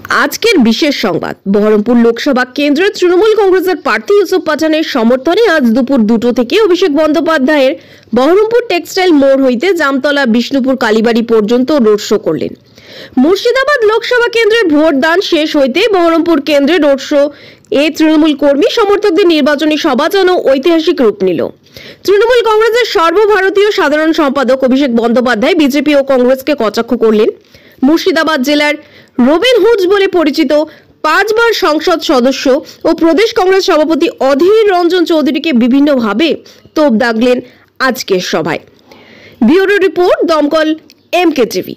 আজকের বিশেষ সংবাদ। বহরমপুর লোকসভা কেন্দ্রের তৃণমূল কংগ্রেসের প্রার্থী ইউসুফ পাঠানের সমর্থনে আজ দুপুর 2টো থেকে অভিষেক বন্দ্যোপাধ্যায়ের বহরমপুর টেক্সটাইল মোড় হইতে জামতলা বিষ্ণুপুর কালীবাড়ি পর্যন্ত রোড শো করলেন। মুর্শিদাবাদ লোকসভা কেন্দ্রের ভোট দান শেষ হইতে বহরমপুর কেন্দ্রে রোড শো তৃণমূল কর্মী সমর্থকদের নির্বাচনী সভা যেন ঐতিহাসিক রূপ নিল। তৃণমূল কংগ্রেসের সর্বভারতীয় সাধারণ সম্পাদক অভিষেক বন্দ্যোপাধ্যায় বিজেপি ও কংগ্রেসকে কটাক্ষ করলেন। মুর্শিদাবাদ জেলার রবিন হুড বলে পরিচিত 5 বার সংসদ সদস্য ও প্রদেশ কংগ্রেস সভাপতি অধীর রঞ্জন চৌধুরীকে বিভিন্নভাবে তোপ দাগলেন আজকের সভায়। ব্যুরো রিপোর্ট, দমকল MK টিভি।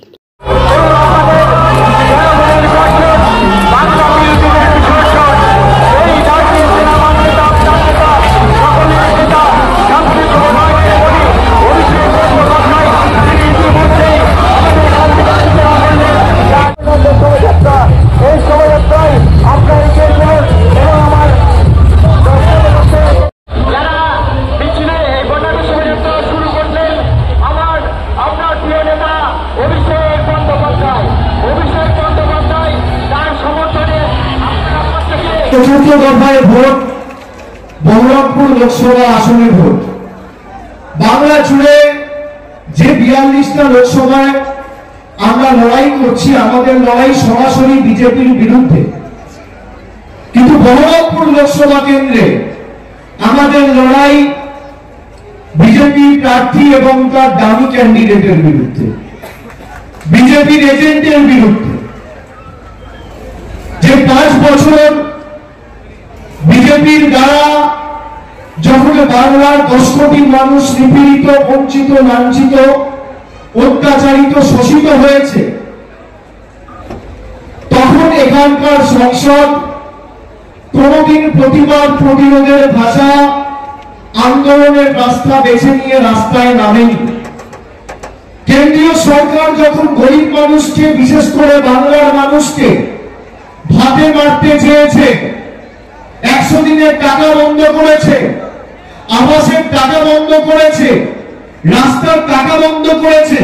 চতুর্থ দফায় ভোট, বহরমপুর লোকসভা আসনের ভোট। বাংলা জুড়ে যে 42টা লোকসভায় আমরা লড়াই করছি, আমাদের লড়াই সরাসরি বিজেপির বিরুদ্ধে, কিন্তু বহরমপুর লোকসভা কেন্দ্রে আমাদের লড়াই বিজেপি প্রার্থী এবং তার দামি ক্যান্ডিডেটের বিরুদ্ধে, বিজেপির এজেন্টের বিরুদ্ধে। যে 5 বছর বিজেপির দ্বারা যখন বাংলার 10 কোটি মানুষ নিপীড়িত, বঞ্চিত, লাঞ্ছিত, অত্যাচারিত, শোষিত হয়েছে, তখন এখানকার সংসদ কোনদিন প্রতিবাদ প্রতিরোধের ভাষা, আন্দোলনের রাস্তা বেছে নিয়ে রাস্তায় নামেনি। কেন্দ্রীয় সরকার যখন গরিব মানুষকে, বিশেষ করে বাংলার মানুষকে ভাতে মারতে চেয়েছে, 100 দিনের টাকা বন্ধ করেছে, আবাসের টাকা বন্ধ করেছে, রাস্তার টাকা বন্ধ করেছে,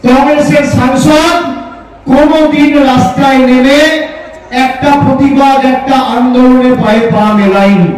কংগ্রেসের সাংসদ কোনদিন রাস্তায় নেমে একটা প্রতিবাদ, একটা আন্দোলনে পায়ে পা মেলায়নি।